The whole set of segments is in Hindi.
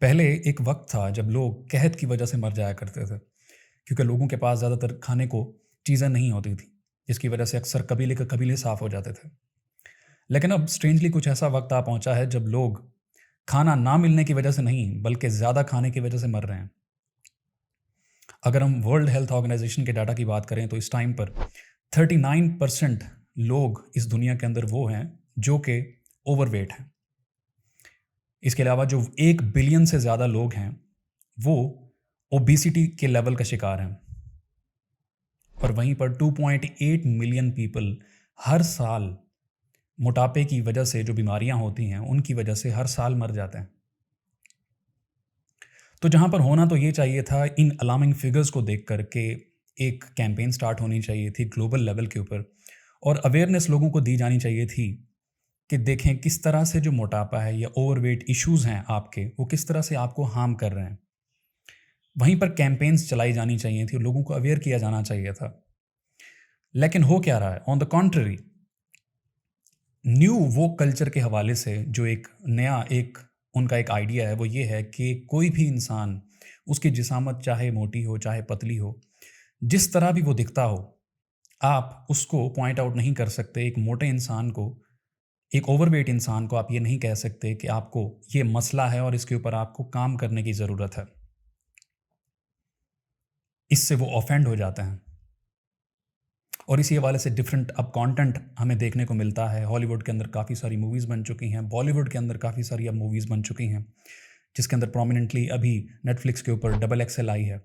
पहले एक वक्त था जब लोग कहत की वजह से मर जाया करते थे, क्योंकि लोगों के पास ज़्यादातर खाने को चीज़ें नहीं होती थी, जिसकी वजह से अक्सर कबीले के कबीले साफ हो जाते थे। लेकिन अब स्ट्रेंजली कुछ ऐसा वक्त आ पहुंचा है जब लोग खाना ना मिलने की वजह से नहीं, बल्कि ज़्यादा खाने की वजह से मर रहे हैं। अगर हम वर्ल्ड हेल्थ ऑर्गेनाइजेशन के डाटा की बात करें तो इस टाइम पर 39% लोग इस दुनिया के अंदर वो हैं जो कि ओवरवेट हैं। इसके अलावा जो 1 बिलियन से ज़्यादा लोग हैं वो ओबिसिटी के लेवल का शिकार हैं। और वहीं पर 2.8 मिलियन पीपल हर साल मोटापे की वजह से जो बीमारियां होती हैं उनकी वजह से हर साल मर जाते हैं। तो जहां पर होना तो ये चाहिए था, इन अलार्मिंग फिगर्स को देख कर के एक कैंपेन स्टार्ट होनी चाहिए थी ग्लोबल लेवल के ऊपर, और अवेयरनेस लोगों को दी जानी चाहिए थी कि देखें किस तरह से जो मोटापा है या ओवरवेट इश्यूज हैं आपके, वो किस तरह से आपको हार्म कर रहे हैं। वहीं पर कैंपेन्स चलाई जानी चाहिए थी और लोगों को अवेयर किया जाना चाहिए था। लेकिन हो क्या रहा है, ऑन द कॉन्ट्ररी, न्यू वो कल्चर के हवाले से जो एक नया एक उनका एक आइडिया है वो ये है कि कोई भी इंसान, उसकी जिसामत चाहे मोटी हो चाहे पतली हो, जिस तरह भी वो दिखता हो, आप उसको पॉइंट आउट नहीं कर सकते। एक मोटे इंसान को, एक ओवरवेट इंसान को आप ये नहीं कह सकते कि आपको ये मसला है और इसके ऊपर आपको काम करने की ज़रूरत है। इससे वो ऑफेंड हो जाते हैं। और इसी हवाले से डिफरेंट अब कंटेंट हमें देखने को मिलता है। हॉलीवुड के अंदर काफ़ी सारी मूवीज़ बन चुकी हैं, बॉलीवुड के अंदर काफ़ी सारी अब मूवीज़ बन चुकी हैं, जिसके अंदर प्रोमिनेंटली अभी नेटफ्लिक्स के ऊपर XXL आई है।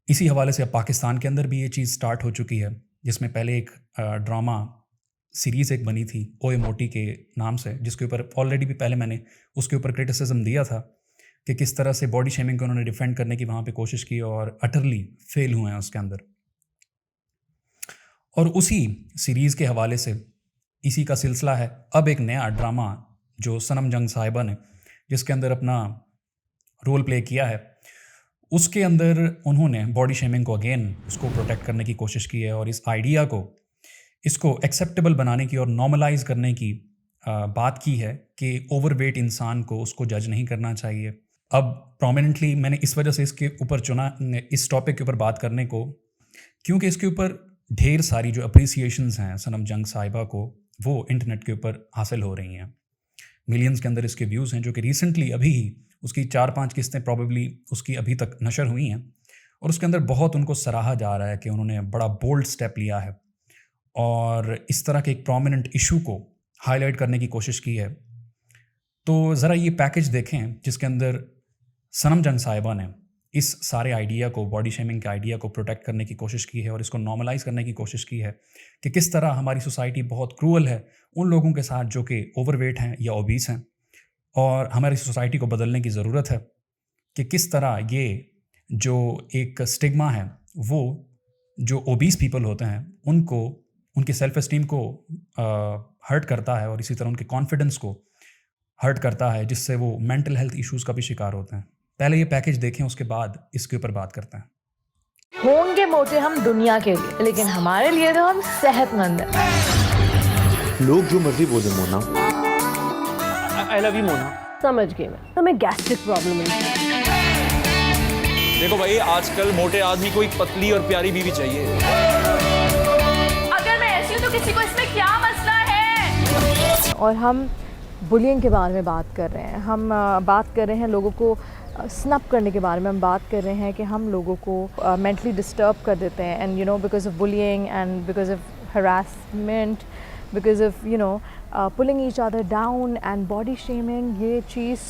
इसी हवाले से अब पाकिस्तान के अंदर भी ये चीज़ स्टार्ट हो चुकी है, जिसमें पहले एक ड्रामा सीरीज़ एक बनी थी ओए मोटी के नाम से, जिसके ऊपर ऑलरेडी भी पहले मैंने उसके ऊपर क्रिटिसिज्म दिया था कि किस तरह से बॉडी शेमिंग को उन्होंने डिफेंड करने की वहाँ पे कोशिश की और अटरली फेल हुए हैं उसके अंदर। और उसी सीरीज़ के हवाले से इसी का सिलसिला है अब एक नया ड्रामा जो सनम जंग साहिबा ने, जिसके अंदर अपना रोल प्ले किया है, उसके अंदर उन्होंने बॉडी शेमिंग को अगेन उसको प्रोटेक्ट करने की कोशिश की है और इस आइडिया को, इसको एक्सेप्टेबल बनाने की और नॉर्मलाइज करने की बात की है कि ओवरवेट इंसान को उसको जज नहीं करना चाहिए। अब प्रोमिनेंटली मैंने इस वजह से इसके ऊपर चुना, इस टॉपिक के ऊपर बात करने को, क्योंकि इसके ऊपर ढेर सारी जो अप्रिसिएशंस हैं सनम जंग साहिबा को, वो इंटरनेट के ऊपर हासिल हो रही हैं। मिलियंस के अंदर इसके व्यूज़ हैं, जो कि रिसेंटली अभी ही उसकी 4-5 किस्तें प्रॉबेबली उसकी अभी तक नशर हुई हैं, और उसके अंदर बहुत उनको सराहा जा रहा है कि उन्होंने बड़ा बोल्ड स्टेप लिया है और इस तरह के एक प्रोमिनेंट इशू को हाईलाइट करने की कोशिश की है। तो ज़रा ये पैकेज देखें जिसके अंदर सनम जंग साहिबा ने इस सारे आइडिया को, बॉडी शेमिंग के आइडिया को प्रोटेक्ट करने की कोशिश की है और इसको नॉर्मलाइज करने की कोशिश की है कि किस तरह हमारी सोसाइटी बहुत क्रूअल है उन लोगों के साथ जो कि ओवरवेट हैं या ओबीस हैं, और हमारी सोसाइटी को बदलने की ज़रूरत है कि किस तरह ये जो एक स्टिग्मा है वो जो ओबीस पीपल होते हैं उनको, उनकी सेल्फ एस्टीम को हर्ट करता है और इसी तरह उनके कॉन्फिडेंस को हर्ट करता है, जिससे वो मेंटल हेल्थ इश्यूज़ का भी शिकार होते हैं। पहले ये पैकेज देखें, उसके बाद इसके ऊपर बात करते हैं। होंगे मोटे हम दुनिया के लिए, लेकिन हमारे लिए तो हम सेहतमंद हैं। लोग जो मर्जी बोले Mona, I love you Mona. समझ गई मैं, हमें गैस्ट्रिक प्रॉब्लम है। देखो भाई, आजकल मोटे आदमी को एक पतली और प्यारी बीवी चाहिए। अगर मैं ऐसी हूँ तो किसी को इसमें क्या मसला है? और हम बुलिंग के बारे में बात कर रहे हैं, हम बात कर रहे हैं लोगों को स्नप करने के बारे में, हम बात कर रहे हैं कि हम लोगों को मेंटली डिस्टर्ब कर देते हैं, and you know because of bullying and because of harassment, because of you know pulling each other down and body shaming. ये चीज़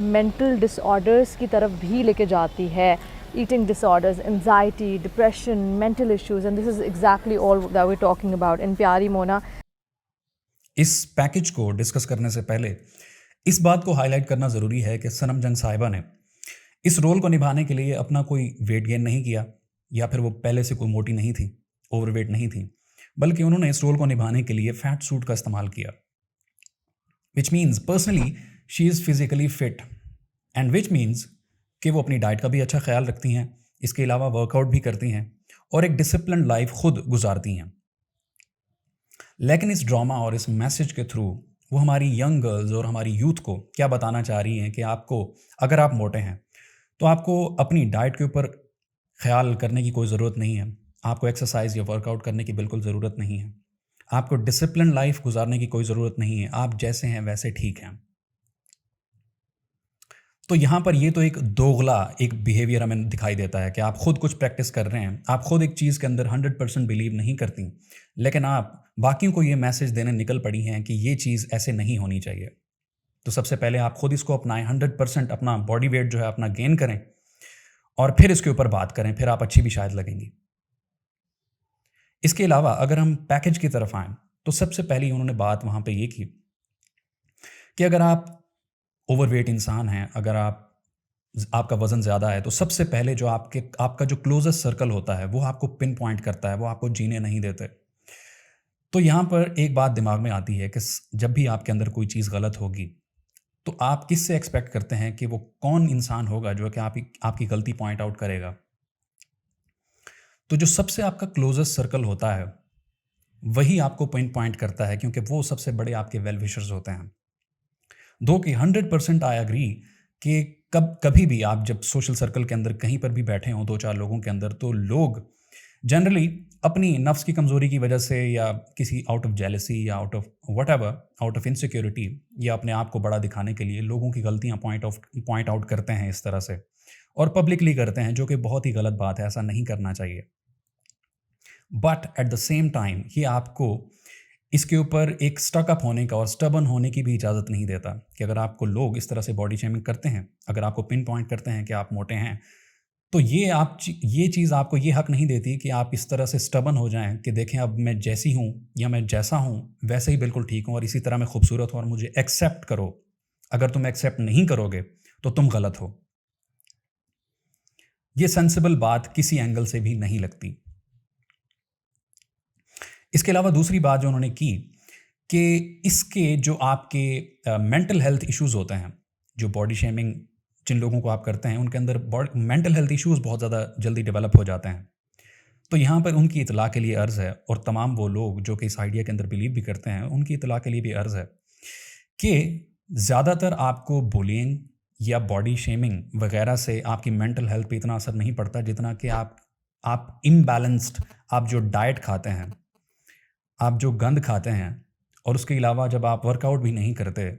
मेंटल डिसऑर्डर्स की तरफ भी लेके जाती है, eating disorders, anxiety, depression, mental issues, and this is exactly all that we are talking about in Pyaari Mona. इस पैकेज को डिस्कस करने से पहले इस बात को हाईलाइट करना ज़रूरी है कि सनम जंग साहिबा ने इस रोल को निभाने के लिए अपना कोई वेट गेन नहीं किया, या फिर वो पहले से कोई मोटी नहीं थी, ओवरवेट नहीं थी, बल्कि उन्होंने इस रोल को निभाने के लिए फैट सूट का इस्तेमाल किया, which means personally she is physically fit, and which means कि वो अपनी डाइट का भी अच्छा ख्याल रखती हैं, इसके अलावा वर्कआउट भी करती हैं और एक डिसिप्लिन लाइफ खुद गुजारती हैं। लेकिन इस ड्रामा और इस मैसेज के थ्रू वो हमारी यंग गर्ल्स और हमारी यूथ को क्या बताना चाह रही हैं कि आपको, अगर आप मोटे हैं तो आपको अपनी डाइट के ऊपर ख्याल करने की कोई ज़रूरत नहीं है, आपको एक्सरसाइज या वर्कआउट करने की बिल्कुल ज़रूरत नहीं है, आपको डिसिप्लिन लाइफ गुजारने की कोई ज़रूरत नहीं है, आप जैसे हैं वैसे ठीक हैं। तो यहाँ पर ये तो एक दोगला एक बिहेवियर हमें दिखाई देता है कि आप खुद कुछ प्रैक्टिस कर रहे हैं, आप खुद एक चीज़ के अंदर 100% बिलीव नहीं करती, लेकिन आप बाकियों को ये मैसेज देने निकल पड़ी हैं कि ये चीज़ ऐसे नहीं होनी चाहिए। तो सबसे पहले आप खुद इसको अपनाएं, 100% अपना बॉडी वेट जो है अपना गेन करें और फिर इसके ऊपर बात करें, फिर आप अच्छी भी शायद लगेंगी। इसके अलावा अगर हम पैकेज की तरफ आएँ तो सबसे पहली उन्होंने बात वहाँ पे ये की कि अगर आप ओवरवेट इंसान हैं, अगर आपका वज़न ज़्यादा है, तो सबसे पहले जो आपका जो क्लोज़ेस्ट सर्कल होता है वो आपको पिन पॉइंट करता है, वो आपको जीने नहीं देते। तो यहाँ पर एक बात दिमाग में आती है कि जब भी आपके अंदर कोई चीज़ गलत होगी तो आप किससे एक्सपेक्ट करते हैं कि वो कौन इंसान होगा जो कि आपकी गलती पॉइंट आउट करेगा। तो जो सबसे आपका क्लोजेस्ट सर्कल होता है वही आपको पॉइंट करता है, क्योंकि वो सबसे बड़े आपके वेल विशर्स होते हैं। दो कि 100% आई एग्री कि कभी भी आप जब सोशल सर्कल के अंदर कहीं पर भी बैठे हों 2-4 लोगों के अंदर, तो लोग जनरली अपनी नफ्स की कमज़ोरी की वजह से या किसी आउट ऑफ जेलसी या out of whatever, out of insecurity या अपने आप को बड़ा दिखाने के लिए लोगों की गलतियां पॉइंट आउट करते हैं इस तरह से, और पब्लिकली करते हैं, जो कि बहुत ही गलत बात है, ऐसा नहीं करना चाहिए। But at the same time ये आपको इसके ऊपर एक स्टक अप होने का और स्टबन होने की भी इजाज़त नहीं देता कि अगर आपको लोग इस तरह से बॉडी शेमिंग करते हैं, अगर आपको पिन पॉइंट करते हैं कि आप मोटे हैं, तो ये चीज़ आपको ये हक नहीं देती कि आप इस तरह से स्टबन हो जाएं कि देखें अब मैं जैसी हूँ या मैं जैसा हूँ वैसे ही बिल्कुल ठीक हूँ और इसी तरह मैं खूबसूरत हूँ और मुझे एक्सेप्ट करो। अगर तुम एक्सेप्ट नहीं करोगे तो तुम गलत हो। ये सेंसिबल बात किसी एंगल से भी नहीं लगती। इसके अलावा दूसरी बात जो उन्होंने की कि इसके जो आपके मेंटल हेल्थ इश्यूज़ होते हैं, जो बॉडी शेमिंग जिन लोगों को आप करते हैं उनके अंदर मेंटल हेल्थ इश्यूज़ बहुत ज़्यादा जल्दी डेवलप हो जाते हैं। तो यहाँ पर उनकी इतला के लिए अर्ज़ है, और तमाम वो लोग जो कि इस आइडिया के अंदर बिलीव भी करते हैं उनकी इतला के लिए भी अर्ज़ है कि ज़्यादातर आपको बुलिंग या बॉडी शेमिंग वगैरह से आपकी मेंटल हेल्थ पे इतना असर नहीं पड़ता जितना कि आप इम्बैलेंस्ड, आप जो डाइट खाते हैं, आप जो गंद खाते हैं, और उसके अलावा जब आप वर्कआउट भी नहीं करते,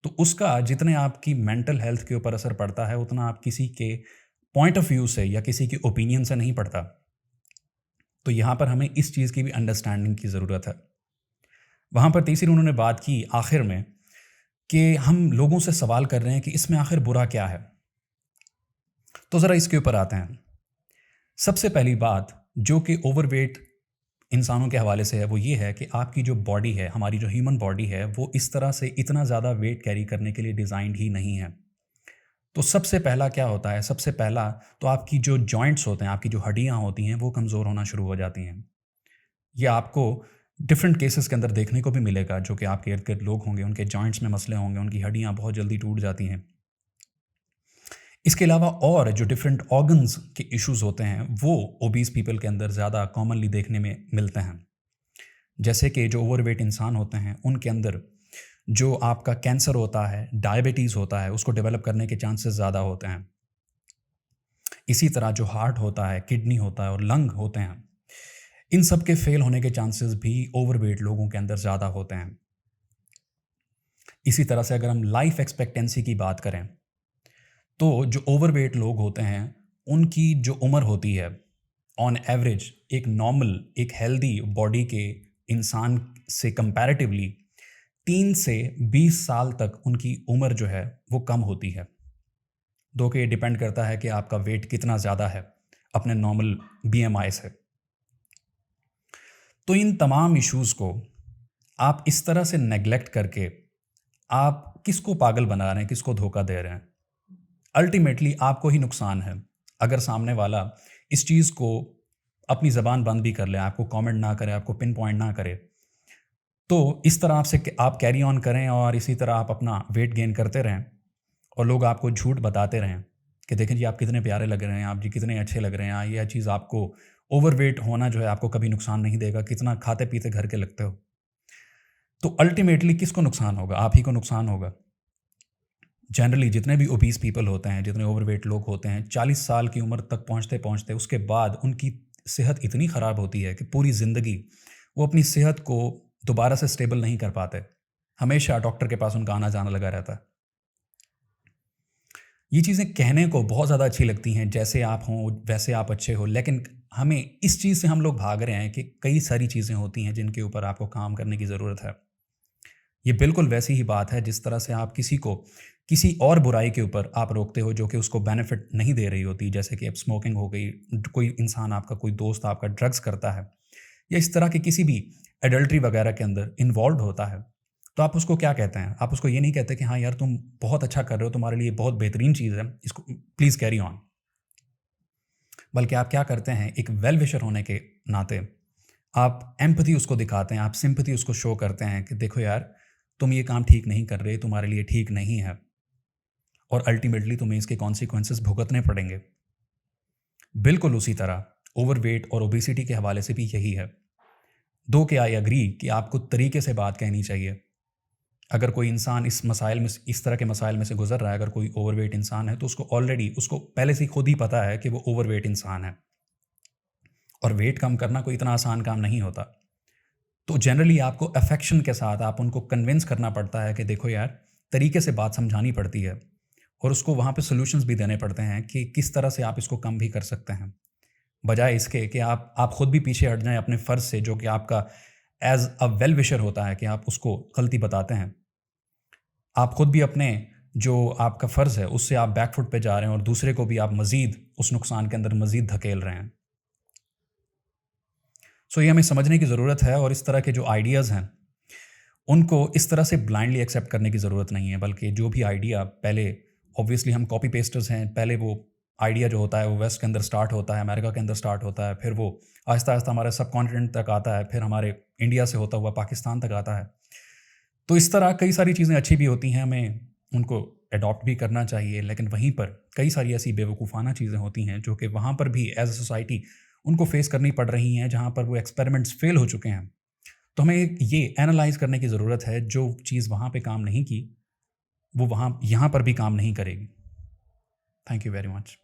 तो उसका जितने आपकी मेंटल हेल्थ के ऊपर असर पड़ता है उतना आप किसी के पॉइंट ऑफ व्यू से या किसी के ओपिनियन से नहीं पड़ता। तो यहाँ पर हमें इस चीज़ की भी अंडरस्टैंडिंग की ज़रूरत है। वहाँ पर तीसरी उन्होंने बात की आखिर में कि हम लोगों से सवाल कर रहे हैं कि इसमें आखिर बुरा क्या है। तो ज़रा इसके ऊपर आते हैं। सबसे पहली बात जो कि ओवरवेट इंसानों के हवाले से है वो ये है कि आपकी जो बॉडी है, हमारी जो ह्यूमन बॉडी है, वो इस तरह से इतना ज़्यादा वेट कैरी करने के लिए डिज़ाइंड ही नहीं है। तो सबसे पहला क्या होता है, सबसे पहला तो आपकी जो जॉइंट्स होते हैं, आपकी जो हड्डियाँ होती हैं वो कमज़ोर होना शुरू हो जाती हैं। ये आपको डिफरेंट केसेस के अंदर देखने को भी मिलेगा, जो कि आपके इर्द गिर्द लोग होंगे उनके जॉइंट्स में मसले होंगे, उनकी हड्डियाँ बहुत जल्दी टूट जाती हैं। इसके अलावा और जो डिफरेंट ऑर्गन्स के इश्यूज़ होते हैं वो ओबीस पीपल के अंदर ज़्यादा कॉमनली देखने में मिलते हैं। जैसे कि जो ओवरवेट इंसान होते हैं उनके अंदर जो आपका कैंसर होता है, डायबिटीज़ होता है, उसको डेवलप करने के चांसेस ज़्यादा होते हैं। इसी तरह जो हार्ट होता है, किडनी होता है और लंग होते हैं, इन सब के फेल होने के चांसेस भी ओवरवेट लोगों के अंदर ज़्यादा होते हैं। इसी तरह से अगर हम लाइफ एक्सपेक्टेंसी की बात करें तो जो ओवरवेट लोग होते हैं उनकी जो उम्र होती है ऑन एवरेज एक नॉर्मल, एक हेल्दी बॉडी के इंसान से कंपैरेटिवली 3 से 20 साल तक उनकी उम्र जो है वो कम होती है। दो कि ये डिपेंड करता है कि आपका वेट कितना ज़्यादा है अपने नॉर्मल BMI से। तो इन तमाम इश्यूज़ को आप इस तरह से नेग्लेक्ट करके आप किसको पागल बना रहे हैं, किसको धोखा दे रहे हैं। अल्टीमेटली आपको ही नुकसान है अगर सामने वाला इस चीज़ को अपनी ज़बान बंद भी कर ले, आपको कमेंट ना करे, आपको पिन पॉइंट ना करे, तो इस तरह से आप कैरी ऑन करें और इसी तरह आप अपना वेट गेन करते रहें और लोग आपको झूठ बताते रहें कि देखें जी आप कितने प्यारे लग रहे हैं, आप जी कितने अच्छे लग रहे हैं, यह चीज़ आपको ओवरवेट होना जो है आपको कभी नुकसान नहीं देगा, कितना खाते पीते घर के लगते हो। तो अल्टीमेटली किसको नुकसान होगा? आप ही को नुकसान होगा। जनरली जितने भी ओबीस पीपल होते हैं, जितने ओवरवेट लोग होते हैं, 40 साल की उम्र तक पहुँचते-पहुँचते उसके बाद उनकी सेहत इतनी ख़राब होती है कि पूरी ज़िंदगी वो अपनी सेहत को दोबारा से स्टेबल नहीं कर पाते। हमेशा डॉक्टर के पास उनका आना-जाना लगा रहता है। ये चीज़ें कहने को बहुत ज़्यादा अच्छी लगती हैं, जैसे आप हों वैसे आप अच्छे हो, लेकिन हमें इस चीज़ से हम लोग भाग रहे हैं कि कई सारी चीज़ें होती हैं जिनके ऊपर आपको काम करने की ज़रूरत है। ये बिल्कुल वैसी ही बात है जिस तरह से आप किसी को किसी और बुराई के ऊपर आप रोकते हो जो कि उसको बेनिफिट नहीं दे रही होती, जैसे कि अब स्मोकिंग हो गई, कोई इंसान आपका, कोई दोस्त आपका ड्रग्स करता है या इस तरह के किसी भी एडल्ट्री वगैरह के अंदर इन्वॉल्व होता है, तो आप उसको क्या कहते हैं? आप उसको ये नहीं कहते कि हाँ यार तुम बहुत अच्छा कर रहे हो, तुम्हारे लिए बहुत बेहतरीन चीज़ है, इसको प्लीज़ कैरी ऑन। बल्कि आप क्या करते हैं, एक वेल विशर होने के नाते आप एम्पैथी उसको दिखाते हैं, आप सिंपैथी उसको शो करते हैं कि देखो यार तुम ये काम ठीक नहीं कर रहे, तुम्हारे लिए ठीक नहीं है और अल्टीमेटली तुम्हें इसके कॉन्सिक्वेंसेस भुगतने पड़ेंगे। बिल्कुल उसी तरह ओवरवेट और ओबेसिटी के हवाले से भी यही है। दो के आई एग्री कि आपको तरीके से बात कहनी चाहिए। अगर कोई इंसान इस तरह के मसाइल में से गुजर रहा है, अगर कोई ओवरवेट इंसान है तो उसको ऑलरेडी उसको पहले से ही खुद ही पता है कि वो ओवरवेट इंसान है और वेट कम करना कोई इतना आसान काम नहीं होता। तो जनरली आपको अफेक्शन के साथ आप उनको कन्विंस करना पड़ता है कि देखो यार, तरीके से बात समझानी पड़ती है और उसको वहाँ पे सॉल्यूशंस भी देने पड़ते हैं कि किस तरह से आप इसको कम भी कर सकते हैं, बजाय इसके कि आप खुद भी पीछे हट जाएं अपने फ़र्ज़ से, जो कि आपका एज़ अ वेल विशर होता है कि आप उसको गलती बताते हैं। आप खुद भी अपने जो आपका फ़र्ज़ है उससे आप बैक फुट पे जा रहे हैं और दूसरे को भी आप मज़ीद उस नुकसान के अंदर मज़ीद धकेल रहे हैं। सो ये हमें समझने की ज़रूरत है और इस तरह के जो आइडियाज़ हैं उनको इस तरह से ब्लाइंडली एक्सेप्ट करने की ज़रूरत नहीं है, बल्कि जो भी आइडिया पहले, ऑब्वियसली हम कॉपी पेस्टर्स हैं, पहले वो आइडिया जो होता है वो वेस्ट के अंदर स्टार्ट होता है, अमेरिका के अंदर स्टार्ट होता है, फिर वो आहिस्ता आहिस्ता हमारे सब कॉन्टिनेंट तक आता है, फिर हमारे इंडिया से होता हुआ पाकिस्तान तक आता है। तो इस तरह कई सारी चीज़ें अच्छी भी होती हैं, हमें उनको अडॉप्ट भी करना चाहिए, लेकिन वहीं पर कई सारी ऐसी बेवकूफ़ाना चीज़ें होती हैं जो कि वहाँ पर भी एज अ सोसाइटी उनको फेस करनी पड़ रही हैं, जहाँ पर वो एक्सपेरिमेंट्स फेल हो चुके हैं। तो हमें ये एनालाइज़ करने की ज़रूरत है, जो चीज़ वहाँ पे काम नहीं की वो यहाँ पर भी काम नहीं करेगी। Thank you very much.